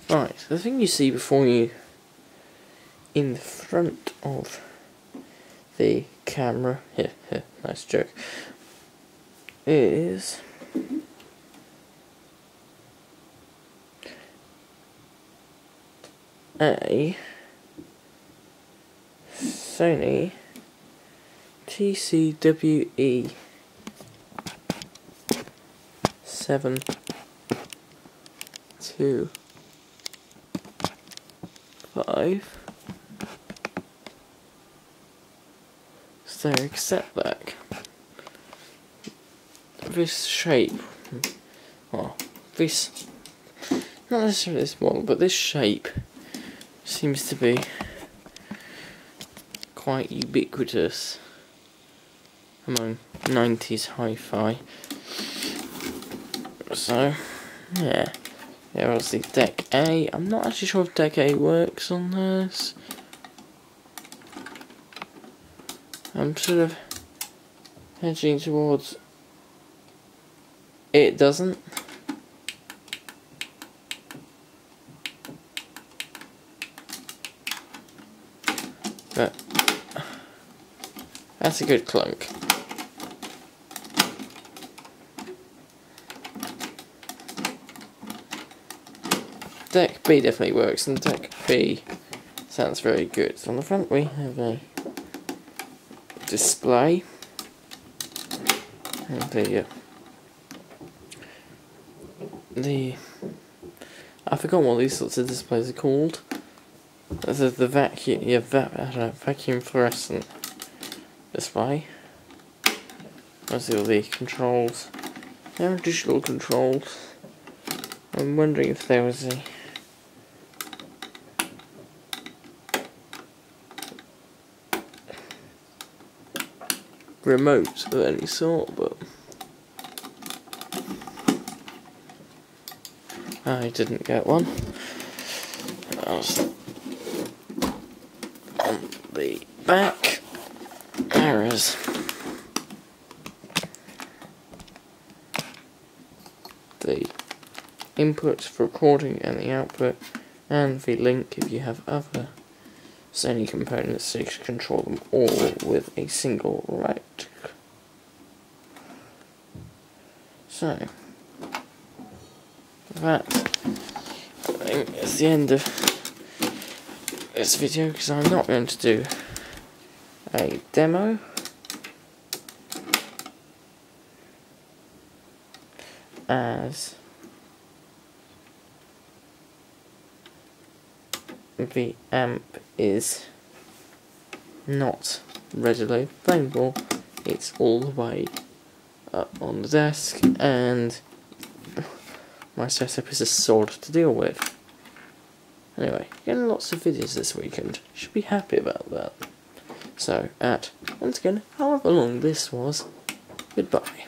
Right, the thing you see before you in the front of the camera, nice joke, is a Sony TCWE725 stereo cassette back. This shape, well, this, not necessarily this model, but this shape seems to be quite ubiquitous among 90s hi-fi. So, yeah, obviously deck A. I'm not actually sure if deck A works on this. I'm sort of hedging towards it doesn't. But that's a good clunk. Deck B definitely works, and deck B sounds very good. So on the front we have a display, and I forgot what these sorts of displays are called. The vacuum fluorescent display. Obviously all the controls. There are digital controls. I'm wondering if there was a remote of any sort, but I didn't get one. I was on the back. There is the input for recording and the output, and the link if you have other Sony components, so you can control them all with a single right. So that I think is the end of this video, because I'm not going to do a demo. As the amp is not readily available, it's all the way up on the desk, and my setup is a sword to deal with. Anyway, getting lots of videos this weekend, should be happy about that. So, once again, however long this was, goodbye.